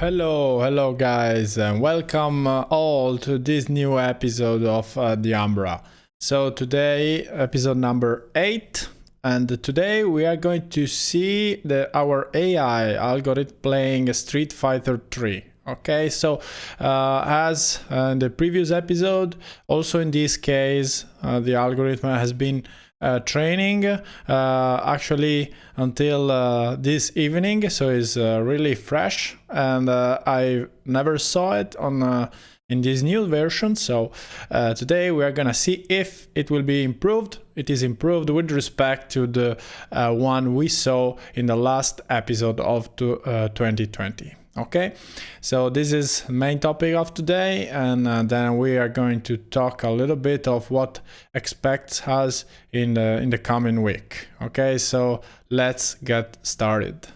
Hello guys, and welcome all to this new episode of DIAMBRA. So today, episode number 8, and today we are going to see our AI algorithm playing Street Fighter 3. Okay, so as in the previous episode, also in this case, the algorithm has been training actually until this evening, so it's really fresh, and I never saw it on in this new version. So today we are gonna see if it will be improved. It is improved with respect to the one we saw in the last episode of 2020. Okay, so this is the main topic of today, and then we are going to talk a little bit of what expects us in the coming week. Okay, so let's get started.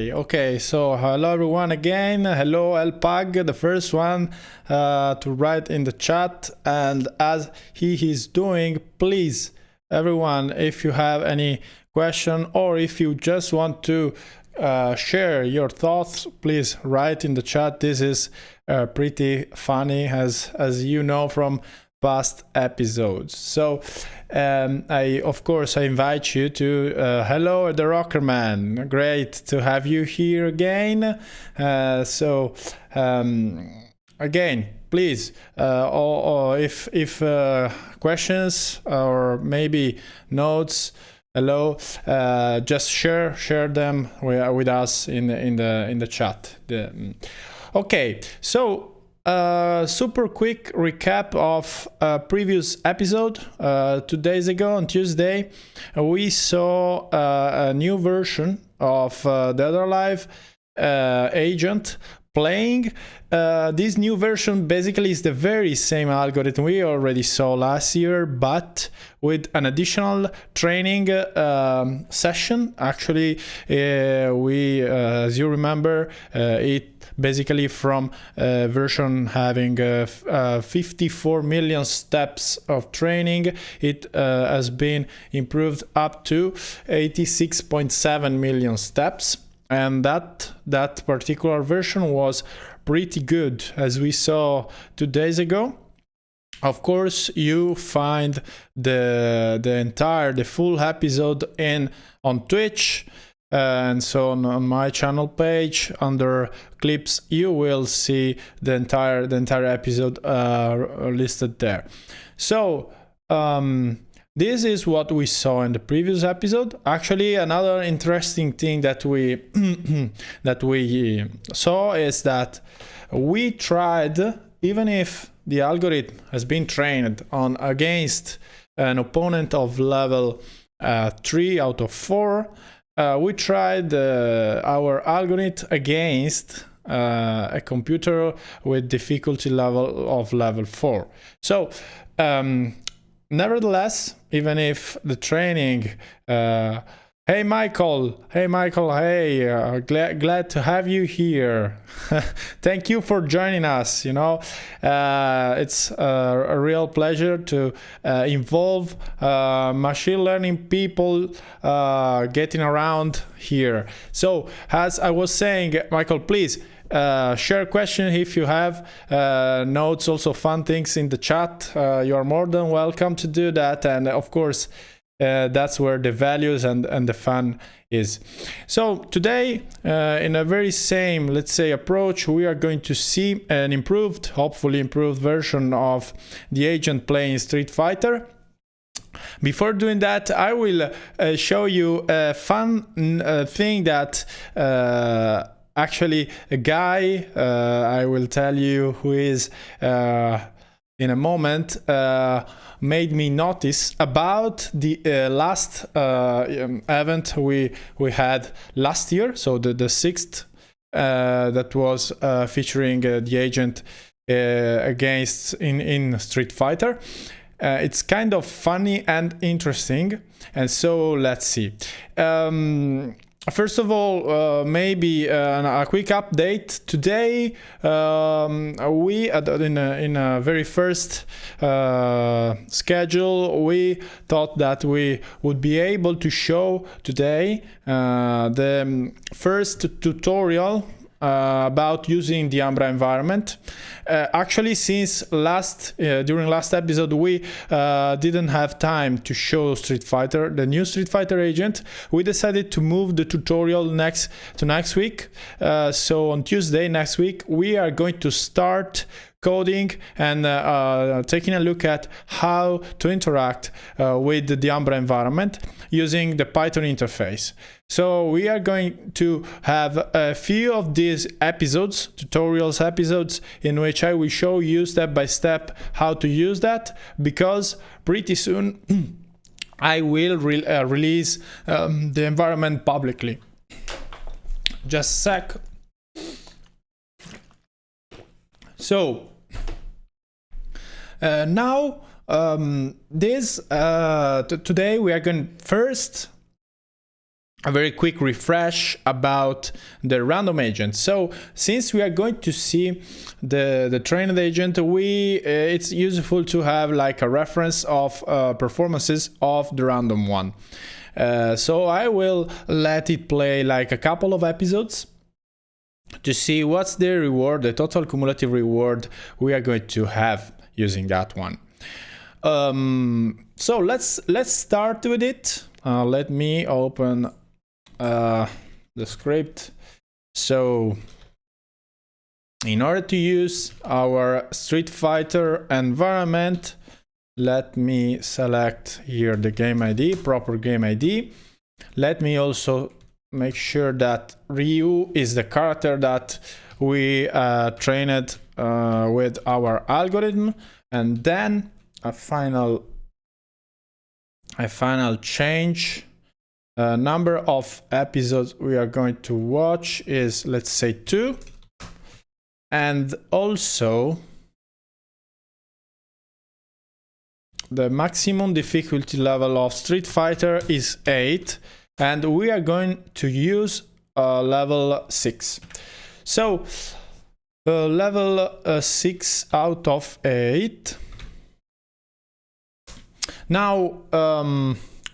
Okay, so hello everyone again. Hello LPAG, the first one to write in the chat, and as he is doing, please everyone, if you have any question or if you just want to share your thoughts, please write in the chat. This is pretty funny, as you know from past episodes. So I invite you to hello the Rockerman, great to have you here again. Again, please, or if questions or maybe notes, hello, just share them with us in the chat. Okay, so super quick recap of a previous episode. 2 days ago on Tuesday, we saw a new version of the Other Life agent playing. This new version basically is the very same algorithm we already saw last year, but with an additional training session. Actually, as you remember, it basically from version having 54 million steps of training, it has been improved up to 86.7 million steps. And that particular version was pretty good, as we saw 2 days ago. Of course, you find the full episode on Twitch, and so on my channel page under clips you will see the entire episode listed there. So this is what we saw in the previous episode. Actually, another interesting thing that we saw is that we tried, even if the algorithm has been trained against an opponent of level 3 out of 4, we tried our algorithm against a computer with difficulty level of level 4. So nevertheless, even if the training hey Michael, hey, glad to have you here. Thank you for joining us. You know, it's a real pleasure to involve machine learning people getting around here. So as I was saying, Michael, please share a question if you have notes, also fun things in the chat. You are more than welcome to do that, and of course that's where the values and the fun is. So today, in a very same, let's say, approach, we are going to see an improved, hopefully improved version of the agent playing Street Fighter. Before doing that, I will show you a fun thing that actually a guy, I will tell you who is in a moment, made me notice about the last event we had last year, so the sixth, that was featuring the agent against in Street Fighter. It's kind of funny and interesting, and so let's see. First of all, maybe a quick update. Today, we in a very first schedule, we thought that we would be able to show today the first tutorial about using the DIAMBRA environment. Actually, since during last episode, we didn't have time to show Street Fighter, the new Street Fighter agent. We decided to move the tutorial next week. So on Tuesday next week, we are going to start coding and taking a look at how to interact with the DIAMBRA environment using the Python interface. So we are going to have a few of these episodes, tutorials episodes, in which I will show you step by step how to use that, because pretty soon I will release the environment publicly. Just a sec. So now today we are going first a very quick refresh about the random agent. So since we are going to see the trained agent, it's useful to have like a reference of performances of the random one. So I will let it play like a couple of episodes to see what's the reward, the total cumulative reward we are going to have using that one. So let's start with it. Let me open the script. So in order to use our Street Fighter environment, let me select here the game ID, proper game ID. Let me also make sure that Ryu is the character that we trained with our algorithm, and then a final change. Number of episodes we are going to watch is, let's say, 2, and also the maximum difficulty level of Street Fighter is 8, and we are going to use level 6. So level 6 out of 8. Now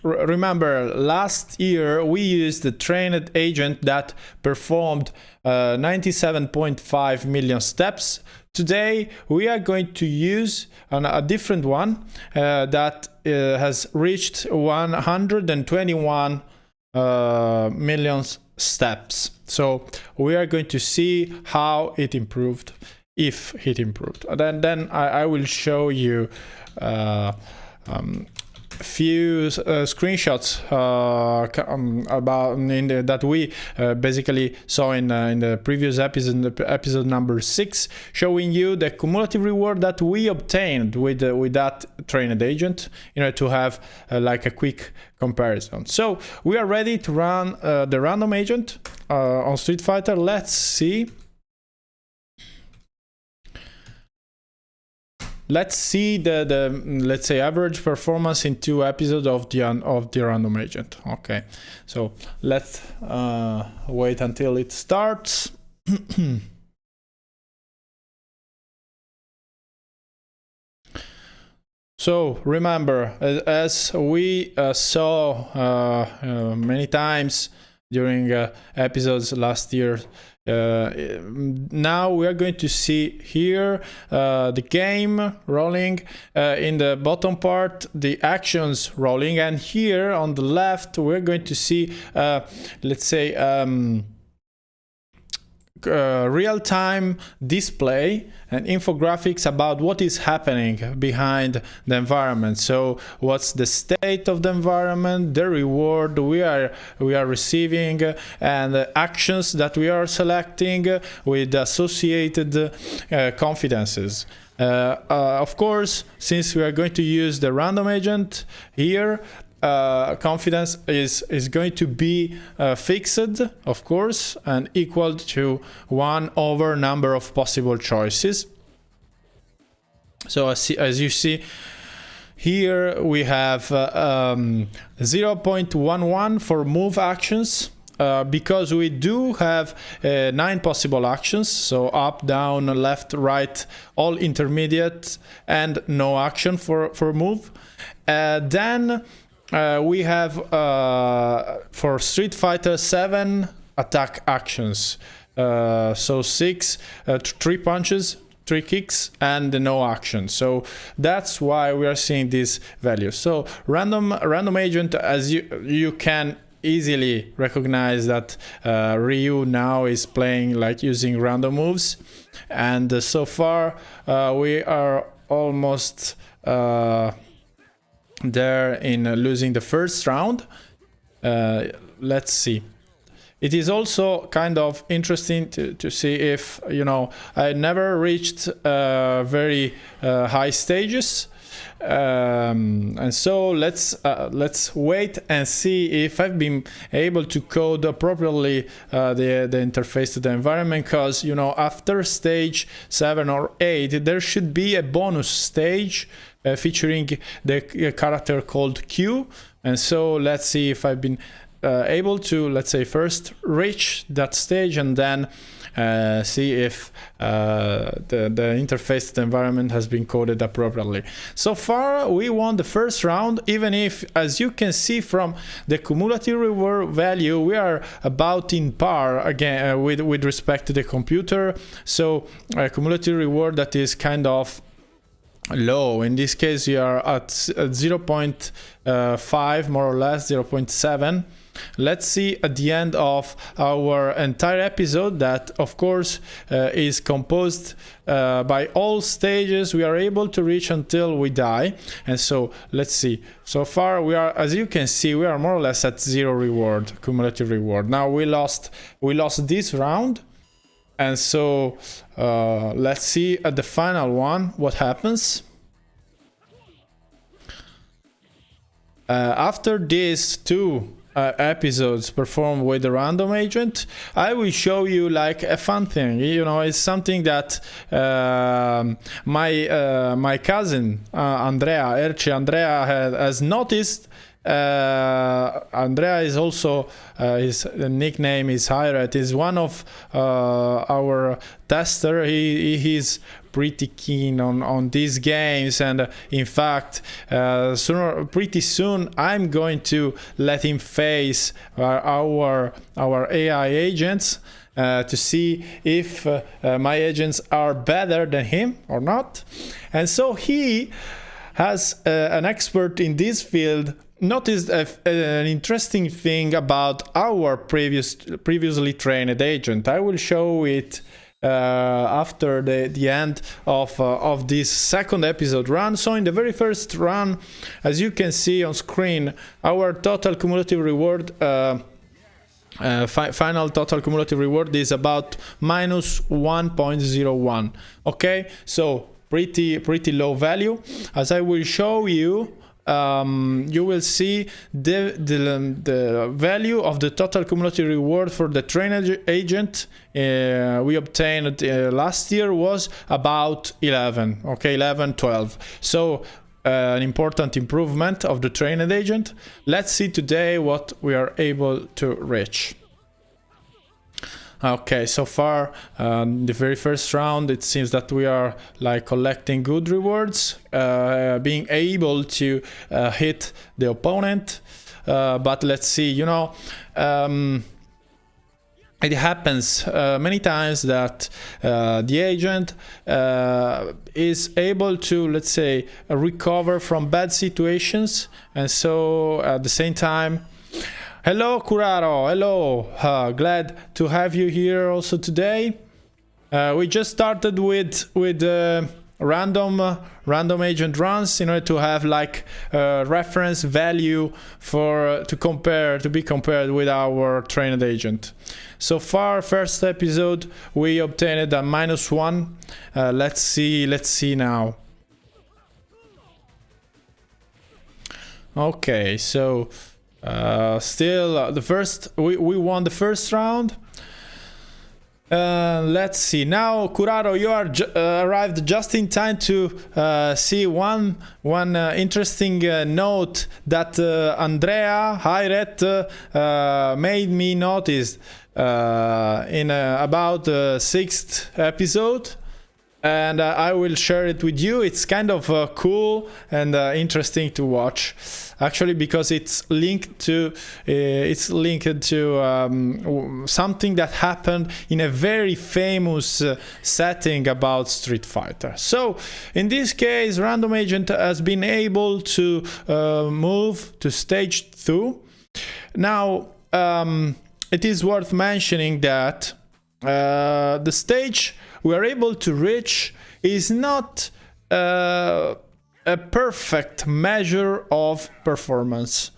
remember, last year we used the trained agent that performed 97.5 million steps. Today we are going to use a different one that has reached 121 million steps. So we are going to see how it improved, if it improved. Then I will show you few screenshots about that we basically saw in the previous episode, episode number 6, showing you the cumulative reward that we obtained with that trained agent, in order to have like a quick comparison. So we are ready to run the random agent on Street Fighter. Let's see. let's see the let's say average performance in 2 episodes of the random agent. Okay, so let's wait until it starts. So remember, as we saw many times during episodes last year, now we are going to see here the game rolling, in the bottom part the actions rolling, and here on the left we're going to see let's say real-time display and infographics about what is happening behind the environment. So what's the state of the environment, the reward we are receiving, and the actions that we are selecting with associated confidences. Of course, since we are going to use the random agent here, confidence is going to be fixed, of course, and equal to 1 over number of possible choices. So as you see here, we have 0.11 for move actions, because we do have 9 possible actions, so up, down, left, right, all intermediate, and no action for move. Then we have for Street Fighter 7 attack actions, so 6 3 punches, 3 kicks, and no action. So that's why we are seeing these values. So random agent, as you can easily recognize that Ryu now is playing like using random moves, and so far we are almost there in losing the first round. Let's see. It is also kind of interesting to see if, I never reached very high stages, and so let's wait and see if I've been able to code appropriately the interface to the environment, because after stage 7 or 8 there should be a bonus stage featuring the character called Q, and so let's see if I've been able to, let's say, first reach that stage and then see if the interface to the environment has been coded appropriately. So far we won the first round, even if, as you can see from the cumulative reward value, we are about in par again with respect to the computer. So a cumulative reward that is kind of low. In this case we are at 0.5 more or less, 0.7. Let's see at the end of our entire episode that, of course, is composed by all stages we are able to reach until we die. And so let's see. So far we are, as you can see, we are more or less at 0 reward, cumulative reward. Now we lost this round, and so let's see at the final one what happens. After these 2 episodes performed with the random agent, I will show you like a fun thing. It's something that my cousin Andrea has noticed. Andrea is also his nickname is Hirat, is one of our tester. He's pretty keen on these games, and in fact pretty soon I'm going to let him face our AI agents to see if my agents are better than him or not. And so he, as an expert in this field, noticed an interesting thing about our previously trained agent. I will show it after the end of this second episode run. So in the very first run, as you can see on screen, our total cumulative reward, final total cumulative reward is about minus 1.01. Okay, so pretty low value. As I will show you you will see the value of the total cumulative reward for the trained agent we obtained last year was about 11, okay, 11, 12. So an important improvement of the trained agent. Let's see today what we are able to reach. Okay, so far the very first round, it seems that we are like collecting good rewards, being able to hit the opponent, but let's see, you know, it happens many times that the agent is able to, let's say, recover from bad situations, and so at the same time, hello, Curaro. Hello. Glad to have you here also today. We just started with random agent runs in order to have like reference value to be compared with our trained agent. So far, first episode, we obtained a -1. Let's see now. Okay, so. Still the first, we won the first round. Let's see now, Curaro, you are arrived just in time to see one interesting note that Andrea Hayret made me notice in about the 6th episode, and I will share it with you. It's kind of cool and interesting to watch, actually, because it's linked to something that happened in a very famous setting about Street Fighter. So in this case, random agent has been able to move to stage 2. Now it is worth mentioning that the stage we are able to reach is not a perfect measure of performance.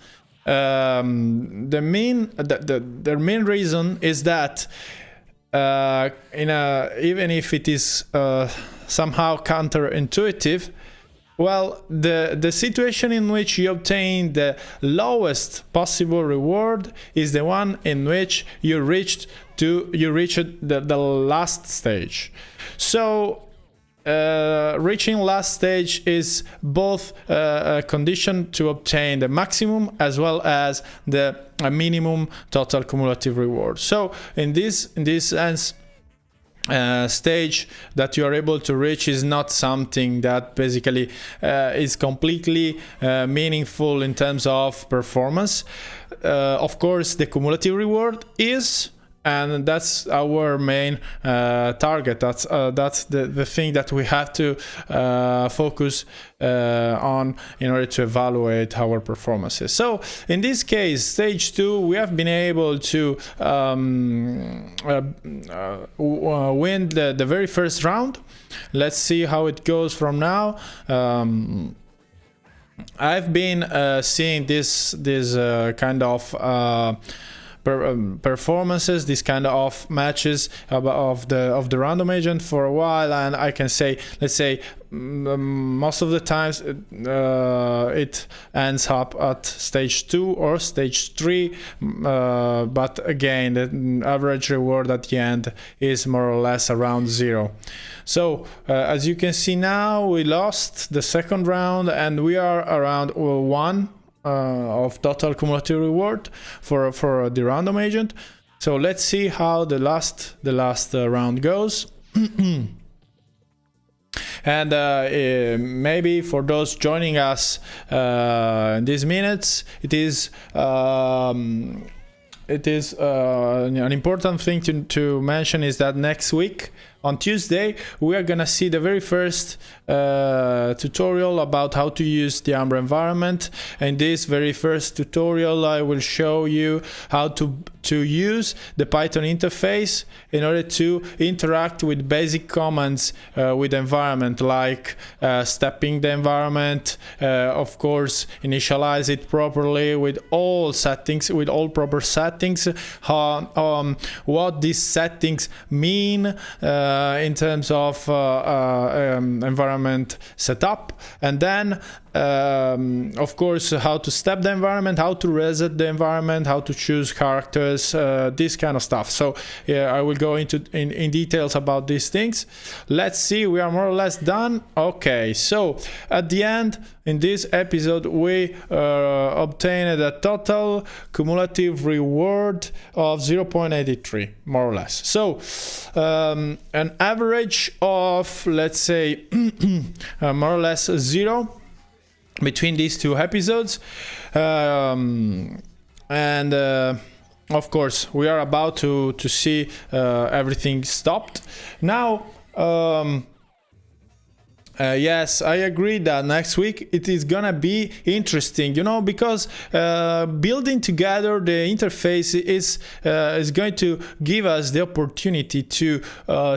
The main reason is that even if it is somehow counterintuitive, well, the situation in which you obtain the lowest possible reward is the one in which you reached the last stage. So reaching last stage is both a condition to obtain the maximum as well as the minimum total cumulative reward. So in this sense, stage that you are able to reach is not something that basically is completely meaningful in terms of performance. Of course, the cumulative reward is, and that's our main target. That's the thing that we have to focus on in order to evaluate our performances. So in this case, stage 2, we have been able to win the very first round. Let's see how it goes from now. I've been seeing this kind of performances, this kind of matches of the random agent for a while, and I can say, let's say, most of the times it ends up at stage 2 or stage 3, but again, the average reward at the end is more or less around 0. So as you can see now, we lost the second round and we are around 1 of total cumulative reward for the random agent. So let's see how the last round goes. And maybe for those joining us in these minutes, it is an important thing to mention is that next week on Tuesday we are gonna see the very first tutorial about how to use the DIAMBRA environment. In this very first tutorial, I will show you how to use the Python interface in order to interact with basic commands with the environment, like stepping the environment, of course, initialize it properly with all settings, with all proper settings, what these settings mean, in terms of environment setup, and then of course how to step the environment, how to reset the environment, how to choose characters, this kind of stuff. So yeah, I will go into in details about these things. Let's see, we are more or less done. Okay, so at the end, in this episode, we obtained a total cumulative reward of 0.83, more or less. So an average of, let's say, more or less 0 between these two episodes. And of course, we are about to see everything stopped. Now, yes, I agree that next week it is gonna be interesting, you know, because building together the interface is going to give us the opportunity to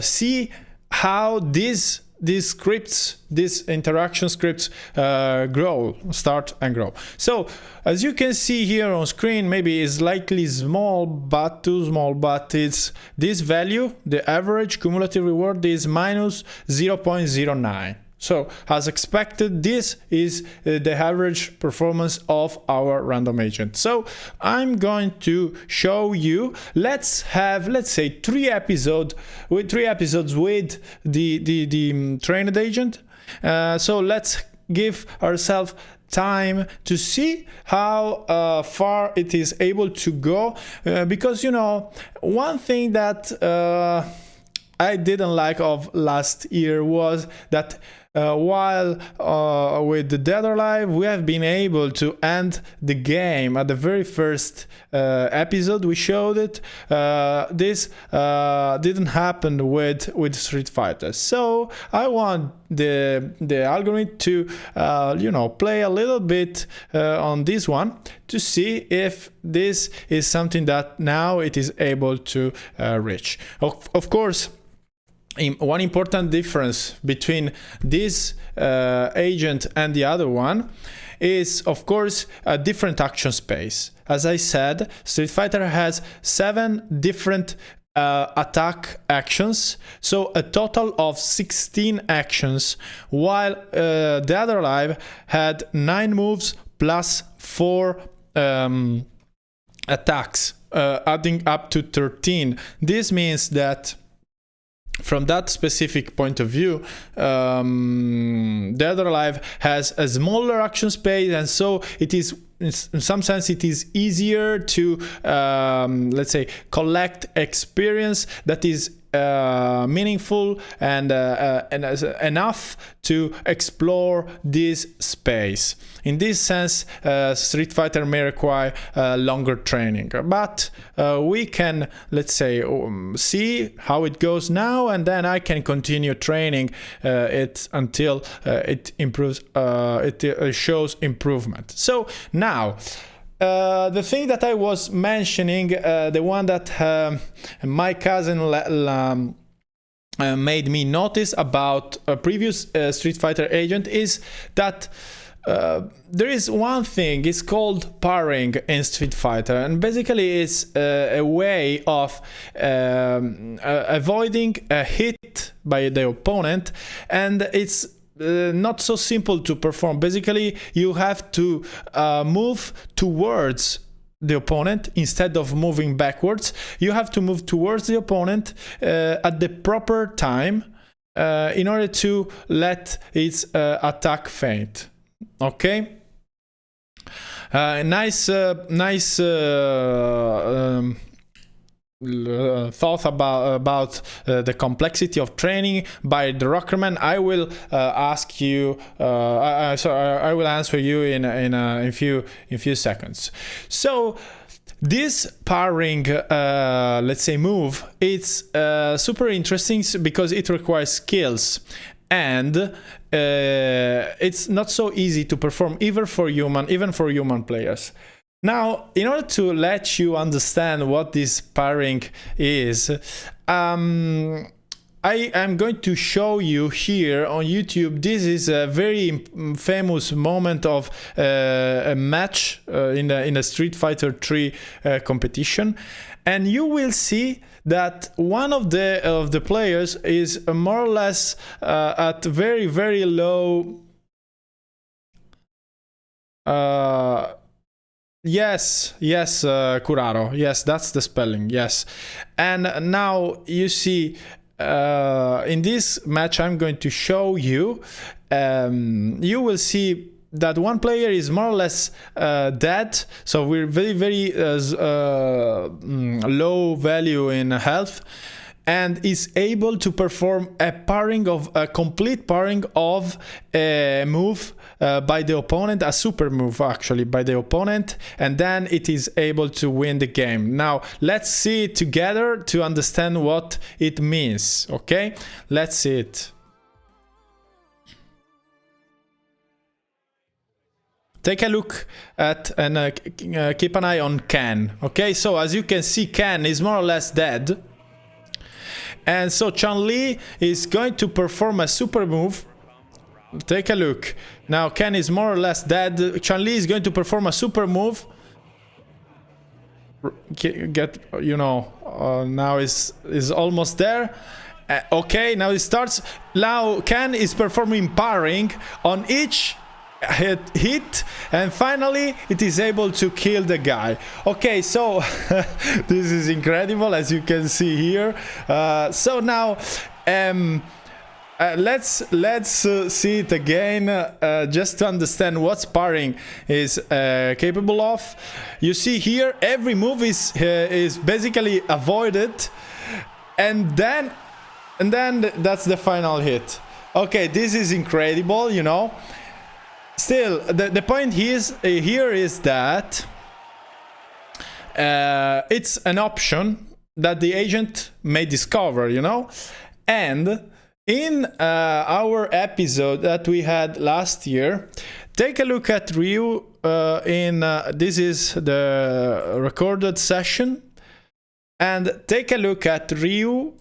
see how these scripts, these interaction scripts start and grow. So as you can see here on screen, maybe it's slightly small, but too small, but it's this value, the average cumulative reward is minus 0.09. So as expected, this is the average performance of our random agent. So I'm going to show you, let's say 3 episodes with the trained agent. So let's give ourselves time to see how far it is able to go, because, you know, one thing that I didn't like of last year was that while with the Dead or Alive, we have been able to end the game at the very first episode we showed it. This didn't happen with Street Fighter. So I want the algorithm to you know, play a little bit on this one to see if this is something that now it is able to reach. Of course, one important difference between this agent and the other one is, of course, a different action space. As I said, Street Fighter has 7 different attack actions, so a total of 16 actions, while Dead or Alive had 9 moves plus 4 attacks, adding up to 13. This means that from that specific point of view, Dead or Alive has a smaller action space, and so it is, in some sense, it is easier to, let's say, collect experience that is meaningful and enough to explore this space. In this sense, Street Fighter may require longer training, but we can, let's say, see how it goes now, and then I can continue training it until it improves. It shows improvement. So now, the thing that I was mentioning, the one that my cousin made me notice about a previous Street Fighter agent, is that there is one thing, it's called parrying in Street Fighter, and basically it's a way of avoiding a hit by the opponent, and it's not so simple to perform. Basically, you have to move towards the opponent instead of moving backwards. You have to move towards the opponent at the proper time in order to let its attack faint. Okay? Nice thought about the complexity of training by the Rockerman. I will ask you. I will answer you in a few seconds. So this parrying, let's say, move, it's super interesting because it requires skills, and it's not so easy to perform even for human players. Now, in order to let you understand what this parrying is, I am going to show you here on YouTube. This is a very famous moment of a match in a Street Fighter 3 competition, and you will see that one of the players is more or less at very, very low. Yes, Curaro. Yes, that's the spelling. Yes, and now you see in this match I'm going to show you. You will see that one player is more or less dead, so we're very, very low value in health, and is able to perform a complete pairing of a move by the opponent, a super move actually by the opponent, and then it is able to win the game. Now let's see it together to understand what it means. Okay, let's see it. Take a look at and keep an eye on Ken. Okay, so as you can see, Ken is more or less dead. And so Chun-Li is going to perform a super move. Take a look. Now Ken is more or less dead. Chun-Li is going to perform a super move. Get, you know, now is almost there. Okay, now it starts. Now Ken is performing parrying on each hit, and finally it is able to kill the guy. Okay, so this is incredible, as you can see here. So now let's see it again, just to understand what sparring is capable of. You see here every move is basically avoided, and then that's the final hit. Okay, this is incredible, you know. Still, the point here is that it's an option that the agent may discover, you know. And in our episode that we had last year, take a look at Ryu. This is the recorded session, and take a look at Ryu.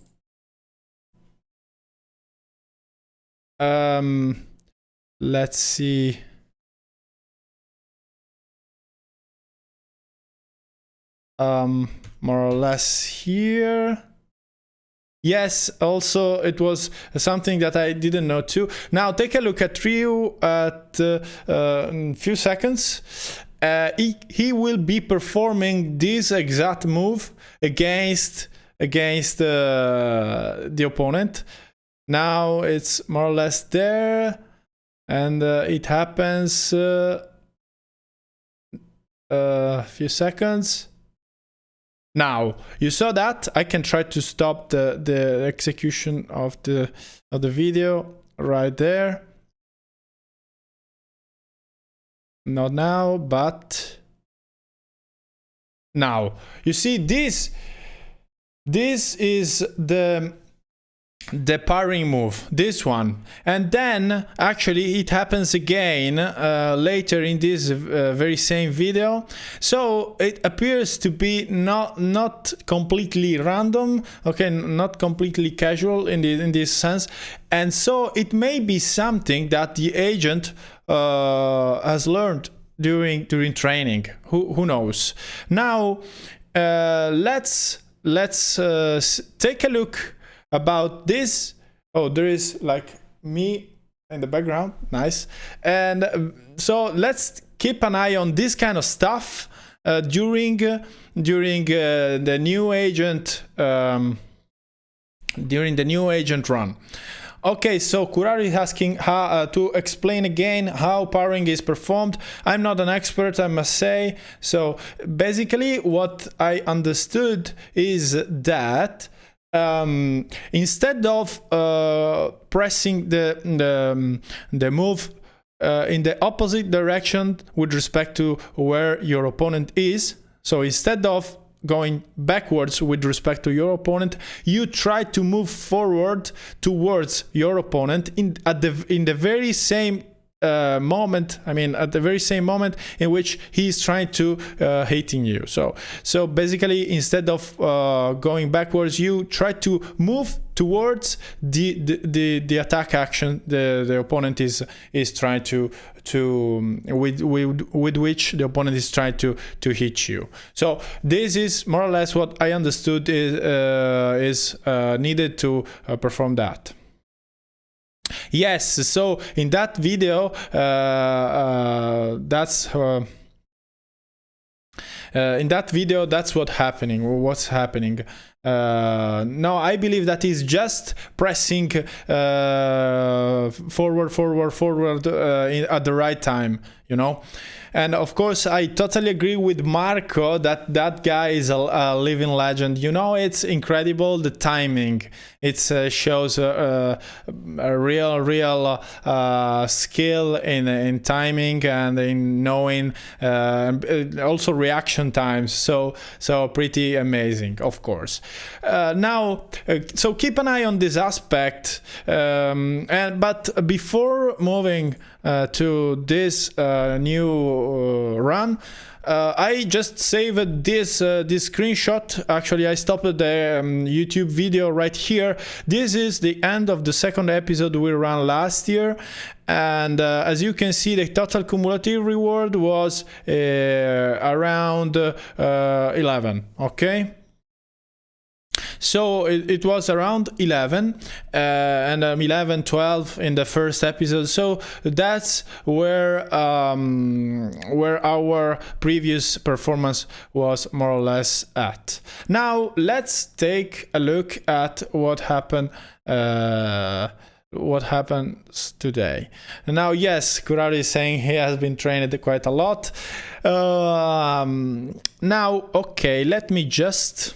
Let's see. More or less here. Yes, also it was something that I didn't know too. Now take a look at Ryu at a few seconds. He will be performing this exact move against the opponent. Now it's more or less there, and it happens a few seconds. Now you saw that. I can try to stop the execution of the video right there. Not now, but now you see this is the parrying move, this one, and then actually it happens again later in this very same video. So it appears to be not completely random, okay, not completely casual in this sense, and so it may be something that the agent has learned during training. Who knows? Now let's take a look about this. Oh, there is like me in the background. Nice. And so let's keep an eye on this kind of stuff during the new agent run. Okay, so Kurari is asking how to explain again how parrying is performed. I'm not an expert, I must say. So basically what I understood is that instead of pressing the move in the opposite direction with respect to where your opponent is, so instead of going backwards with respect to your opponent, you try to move forward towards your opponent in the very same moment, I mean at the very same moment in which he's trying to hitting you. So basically, instead of going backwards, you try to move towards the attack action the opponent is trying to with which the opponent is trying to hit you. So this is more or less what I understood is needed to perform that. Yes, so in that video, that's what's happening. No, I believe that is just pressing forward at the right time, you know. And of course, I totally agree with Marco that guy is a living legend. You know, it's incredible, the timing. It shows a real skill in timing and in knowing, also reaction times. So pretty amazing, of course. Now, so keep an eye on this aspect. But before moving to this new run, I just saved this screenshot. Actually, I stopped the YouTube video right here. This is the end of the second episode we ran last year, and as you can see, the total cumulative reward was around 11. Okay. So it was around 11 and 11, 12 in the first episode. So that's where our previous performance was more or less at. Now let's take a look at what happened. What happens today. Now, yes, Kurari is saying he has been trained quite a lot. Now, okay, let me just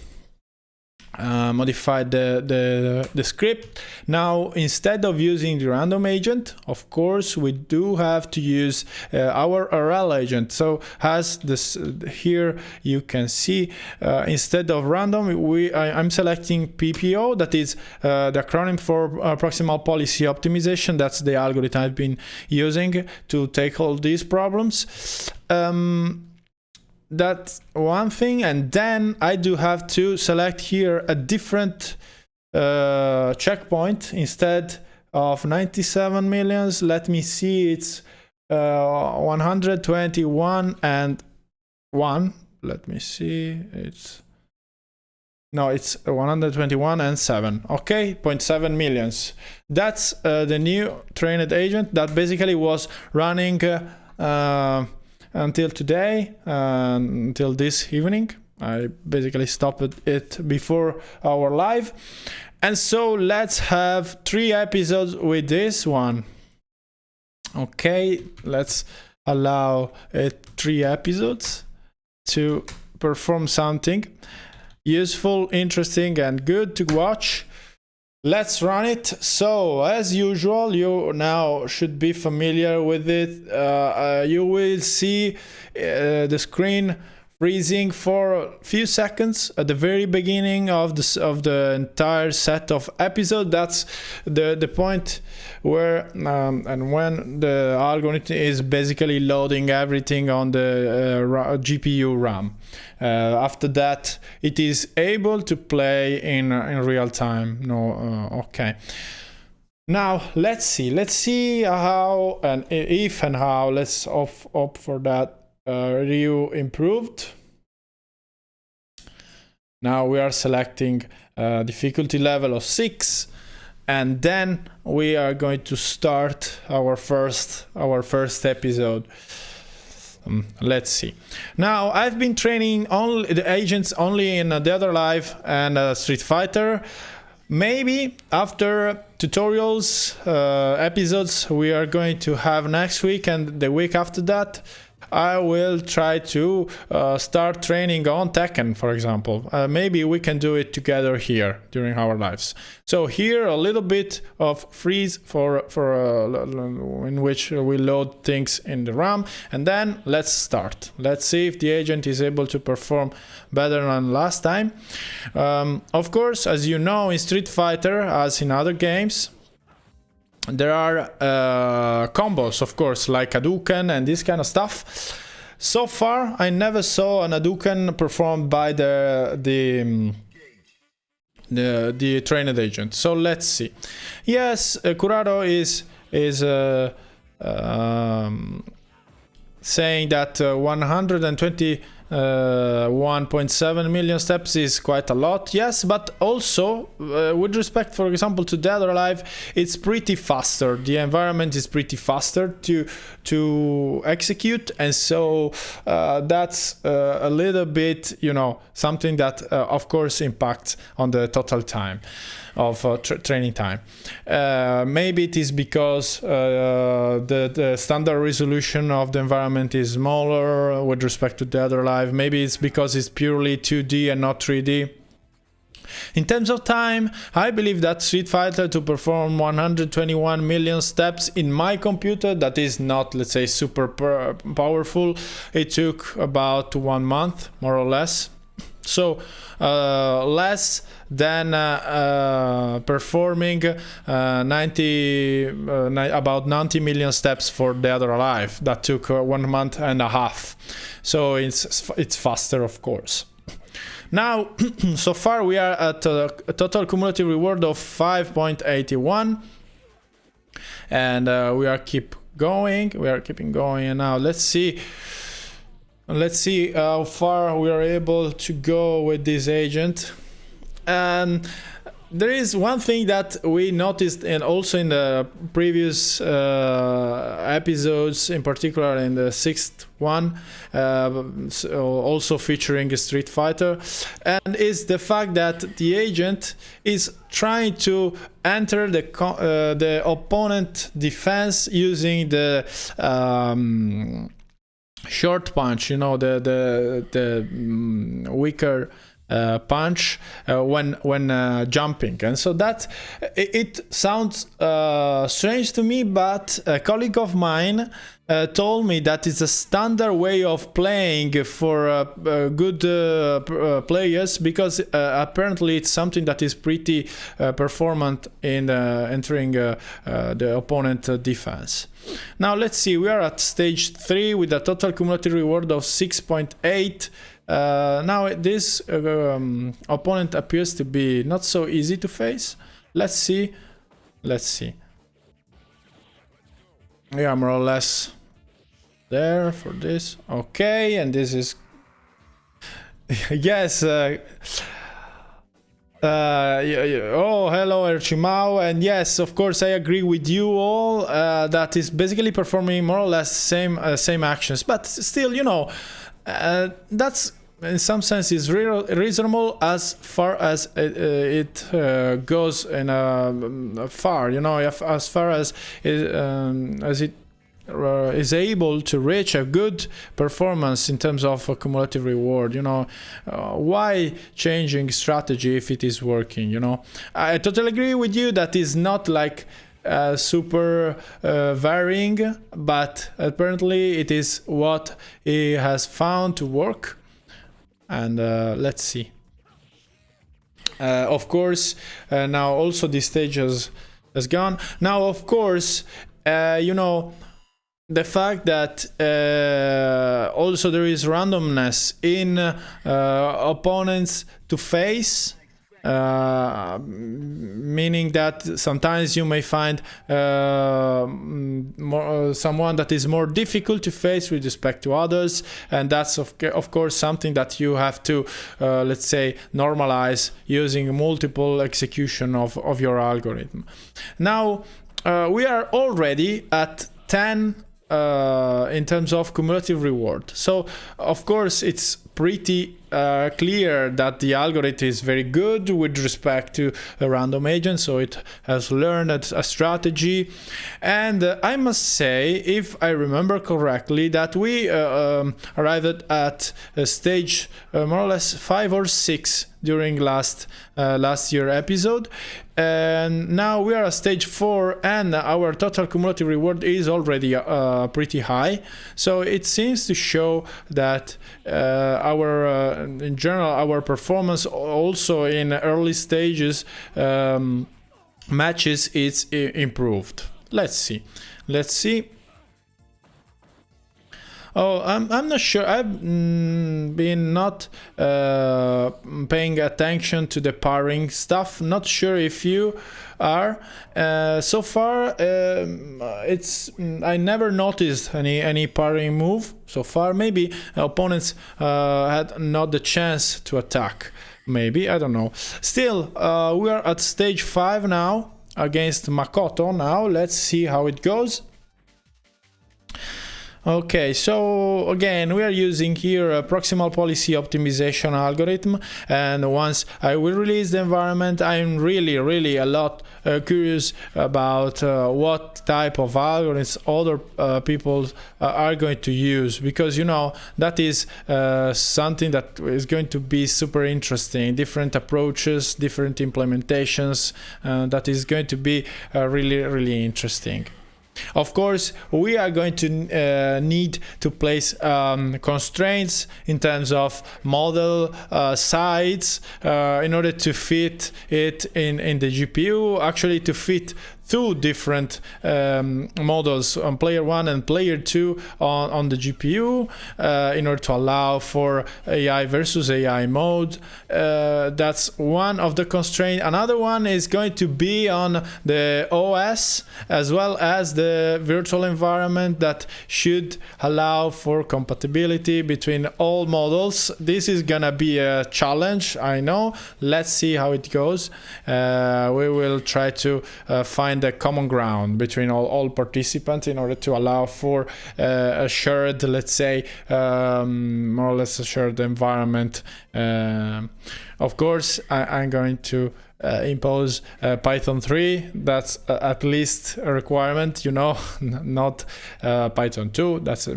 modify the script. Now, instead of using the random agent, of course, we do have to use our RL agent. So as this here you can see, instead of random, I'm selecting PPO, that is the acronym for proximal policy optimization. That's the algorithm I've been using to tackle these problems. That's one thing, and then I do have to select here a different checkpoint. Instead of 97 millions, let me see, it's 121 and 1. Let me see, it's 121 and 7. Okay, 0.7 millions. That's the new trained agent that basically was running until today, until this evening. I basically stopped it before our live. And so let's have 3 episodes with this one. Okay, let's allow it 3 episodes to perform something useful, interesting, and good to watch. Let's run it. So as usual, you now should be familiar with it. You will see the screen freezing for a few seconds at the very beginning of the entire set of episodes. That's the point where and when the algorithm is basically loading everything on the GPU RAM. After that, it is able to play in real time. Okay. Now let's see how and if and how. Let's opt for that. Review improved. Now we are selecting difficulty level of 6, and then we are going to start our first episode. Let's see. Now I've been training only the agents only in the other live and Street Fighter. Maybe after tutorials episodes we are going to have next week, and the week after that I will try to start training on Tekken, for example. Maybe we can do it together here during our lives. So here a little bit of freeze for in which we load things in the RAM, and then let's start. Let's see if the agent is able to perform better than last time. Of course, as you know, in Street Fighter, as in other games, there are combos, of course, like Hadouken and this kind of stuff. So far, I never saw an Hadouken performed by the trained agent. So let's see. Yes, Curado is saying that 121.7 million steps is quite a lot. Yes, but also with respect, for example, to Dead or Alive, it's pretty faster. The environment is pretty faster to execute, and so that's a little bit, you know, something that of course impacts on the total time of training time. Maybe it is because the standard resolution of the environment is smaller with respect to Dead or Alive. Maybe it's because it's purely 2D and not 3D. In terms of time, I believe that Street Fighter to perform 121 million steps in my computer, that is not, let's say, super powerful, it took about 1 month, more or less. So less than performing about 90 million steps for Dead or Alive. That took 1 month and a half. So it's faster, of course. Now, so far we are at a total cumulative reward of 5.81, and we are keeping going. And now let's see how far we are able to go with this agent. And there is one thing that we noticed, and also in the previous episodes, in particular in the 6th one, also featuring Street Fighter, and is the fact that the agent is trying to enter the opponent defense using the short punch, you know, the weaker punch when jumping. And so that it sounds strange to me, but a colleague of mine told me that it's a standard way of playing for good players, because apparently it's something that is pretty performant in entering the opponent defense. Now let's see, we are at stage 3 with a total cumulative reward of 6.8. Now this opponent appears to be not so easy to face. Let's see. Yeah, more or less there for this. Okay, and this is yes. Oh, hello, Erchimao, and yes, of course, I agree with you all. That is basically performing more or less same actions, but still, you know, that's in some sense is reasonable as far as it goes in far, you know, as far as it is able to reach a good performance in terms of a cumulative reward. You know, why changing strategy if it is working? You know, I totally agree with you that is not like super varying, but apparently it is what he has found to work. And let's see. Of course, now also this stage has gone. Now, of course, you know, the fact that also there is randomness in opponents to face, meaning that sometimes you may find someone that is more difficult to face with respect to others, and that's of course something that you have to let's say normalize using multiple execution of your algorithm. Now we are already at 10 in terms of cumulative reward. So of course it's pretty clear that the algorithm is very good with respect to a random agent, so it has learned a strategy. And I must say, if I remember correctly, that we arrived at a stage more or less 5 or 6 during last year episode, and now we are at stage 4, and our total cumulative reward is already pretty high. So it seems to show that our in general our performance also in early stages matches is improved. let's see. Oh, I'm not sure. I've been not paying attention to the pairing stuff. Not sure if you are. So far, I never noticed any pairing move so far. Maybe opponents had not the chance to attack. Maybe, I don't know. Still, we are at stage 5 now against Makoto. Now let's see how it goes. Okay, so again, we are using here a proximal policy optimization algorithm, and once I will release the environment, I'm really a lot curious about what type of algorithms other people are going to use, because you know that is something that is going to be super interesting. Different approaches, different implementations, that is going to be really interesting. Of course, we are going to need to place constraints in terms of model size in order to fit it in the GPU, actually to fit two different models on player 1 and player 2 on the GPU in order to allow for AI versus AI mode. That's one of the constraints. Another one is going to be on the OS as well as the virtual environment that should allow for compatibility between all models. This is gonna be a challenge, I know. Let's see how it goes. We will try to find the common ground between all participants in order to allow for a shared, let's say, more or less a shared environment. Of course, I'm going to impose Python 3. That's at least a requirement, you know, not Python 2. That's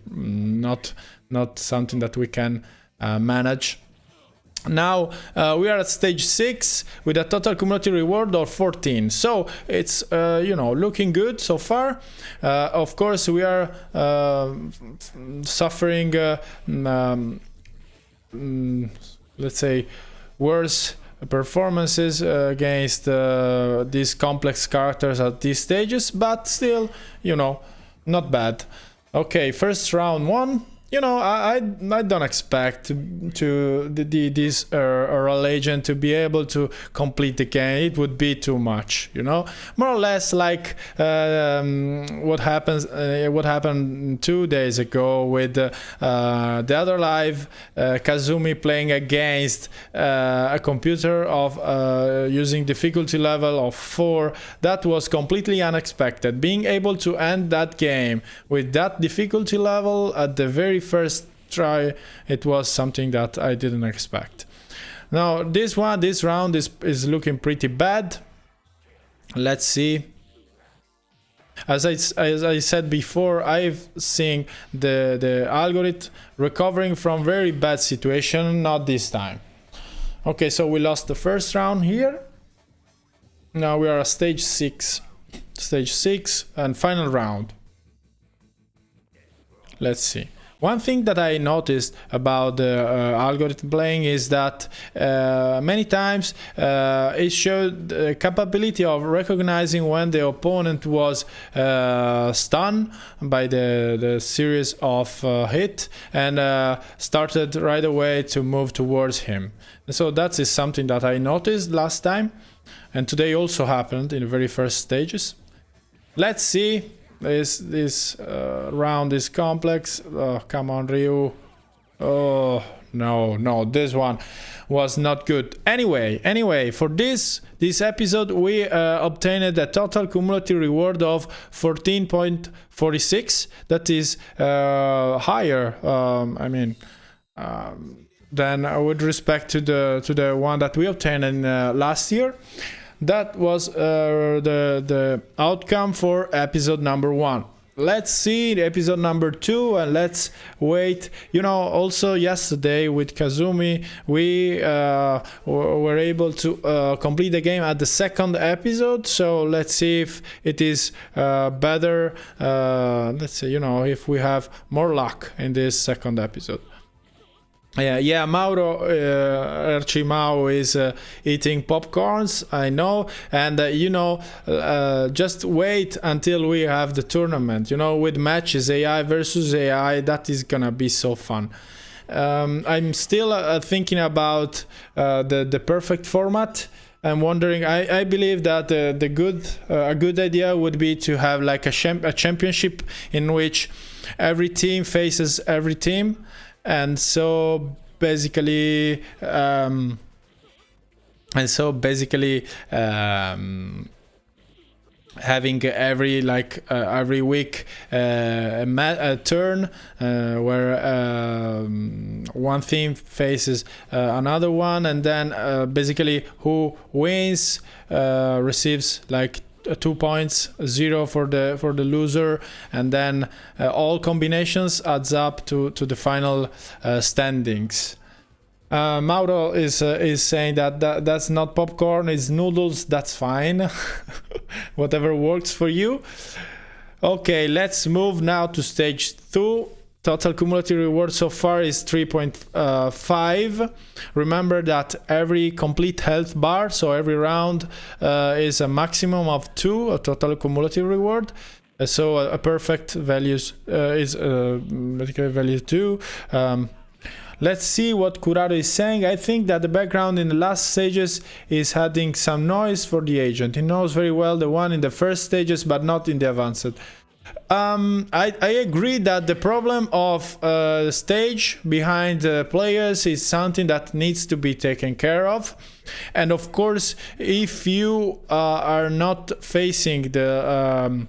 not something that we can manage. Now we are at stage 6 with a total cumulative reward of 14. So it's you know, looking good so far. Of course, we are suffering let's say worse performances against these complex characters at these stages, but still, you know, not bad. Okay, first round 1. You know, I don't expect this RL agent to be able to complete the game. It would be too much, you know. More or less like what happened 2 days ago with the other live Kazumi playing against a computer of using difficulty level of 4. That was completely unexpected. Being able to end that game with that difficulty level at the very first try, it was something that I didn't expect. Now this round is looking pretty bad. Let's see. As I said before, I've seen the algorithm recovering from very bad situation, not this time. Okay, so we lost the first round here. Now we are at stage 6 and final round. Let's see. One thing that I noticed about the algorithm playing is that many times it showed the capability of recognizing when the opponent was stunned by the series of hit and started right away to move towards him. And so that is something that I noticed last time, and today also happened in the very first stages. Let's see. This round is complex. Oh, come on, Ryu. Oh, no, this one was not good. Anyway, for this episode, we obtained a total cumulative reward of 14.46. That is higher, I mean, than with respect to the one that we obtained in last year. That was the outcome for episode number 1. Let's see the episode number 2 and let's wait. You know, also yesterday with Kazumi, we were able to complete the game at the second episode. So let's see if it is better. Let's say, you know, if we have more luck in this second episode. Yeah, Mauro Archimao is eating popcorns, I know, and just wait until we have the tournament. With matches AI versus AI, that is gonna be so fun. I'm still thinking about the perfect format. I'm wondering. I believe that a good idea would be to have like a championship in which every team faces every team. And so basically, having every week a turn where one team faces another one, and then basically who wins receives like 2 points, 0 for the loser, and then all combinations adds up to the final standings. Mauro is saying that's not popcorn, it's noodles. That's fine. Whatever works for you. Okay, let's move now to stage 2. Total cumulative reward so far is 3.5. Remember that every complete health bar, so every round is a maximum of 2, a total cumulative reward. So a perfect value is value 2. Let's see what Curado is saying. I think that the background in the last stages is adding some noise for the agent. He knows very well the one in the first stages, but not in the advanced. I agree that the problem of stage behind the players is something that needs to be taken care of. And of course, if you are not facing the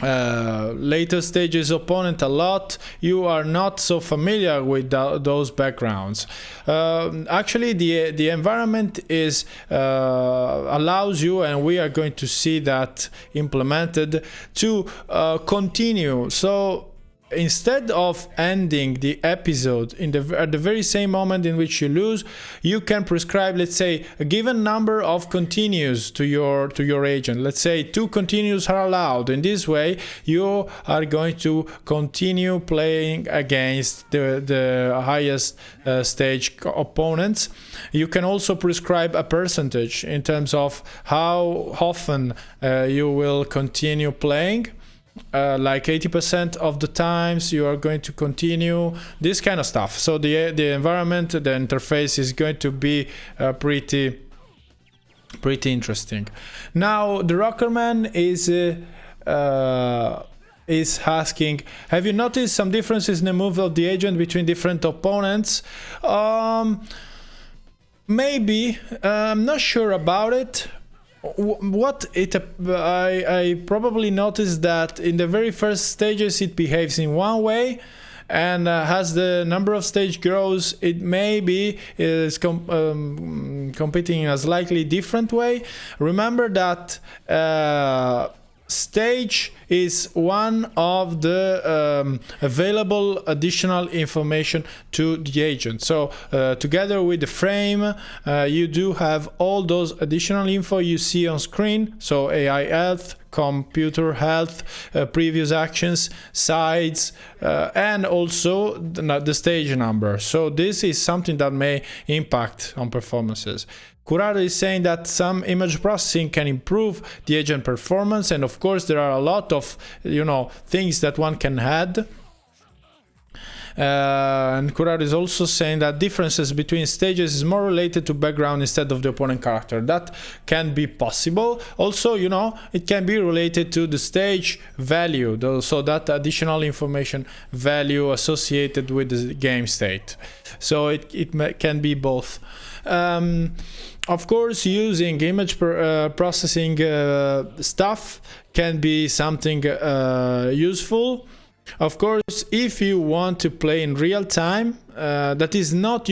later stages opponent a lot, you are not so familiar with those backgrounds. Actually, the environment is allows you, and we are going to see that implemented, to continue. So instead of ending the episode at the very same moment in which you lose, you can prescribe, let's say, a given number of continues to your agent. Let's say 2 continues are allowed. In this way, you are going to continue playing against the highest stage opponents. You can also prescribe a percentage in terms of how often you will continue playing. Like 80% of the times you are going to continue, this kind of stuff. So the environment, the interface is going to be pretty interesting. Now the Rockerman is asking, have you noticed some differences in the move of the agent between different opponents? Maybe. I'm not sure about it. I probably noticed that in the very first stages it behaves in one way, and as the number of stage grows, it maybe is competing in a slightly different way. Remember that stage is one of the available additional information to the agent. So together with the frame, you do have all those additional info you see on screen. So AI health, computer health, previous actions, sides, and also the stage number. So this is something that may impact on performances. Curado is saying that some image processing can improve the agent performance, and of course there are a lot of things that one can add. And Curado is also saying that differences between stages is more related to background instead of the opponent character. That can be possible. Also, it can be related to the stage value, so that additional information value associated with the game state. So it can be both. Of course, using image processing stuff can be something useful. Of course, if you want to play in real time, that is not,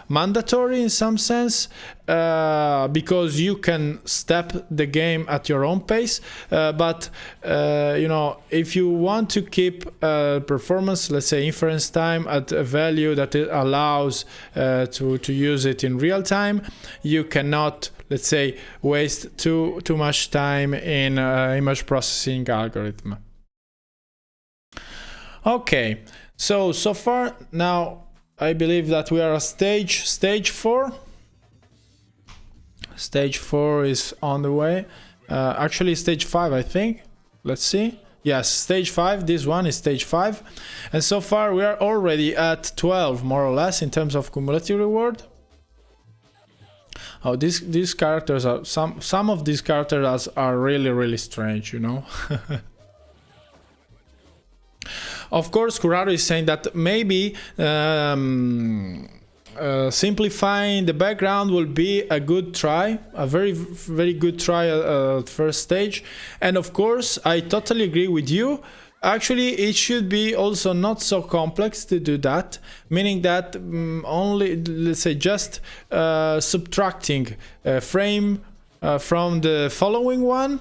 mandatory in some sense, because you can step the game at your own pace. But if you want to keep performance, let's say inference time, at a value that it allows to use it in real time, you cannot, let's say, waste too much time in image processing algorithm. Okay, so far now I believe that we are at stage 4. Stage 4 is on the way. Actually, stage 5, I think. Let's see. Yes, stage 5. This one is stage 5. And so far, we are already at 12, more or less, in terms of cumulative reward. Oh, these characters are... Some of these characters are really, really strange, you know? Of course, Kuraro is saying that maybe simplifying the background will be a good try, a very, very good try at first stage. And of course, I totally agree with you. Actually, it should be also not so complex to do that, meaning that only, let's say, just subtracting a frame from the following one.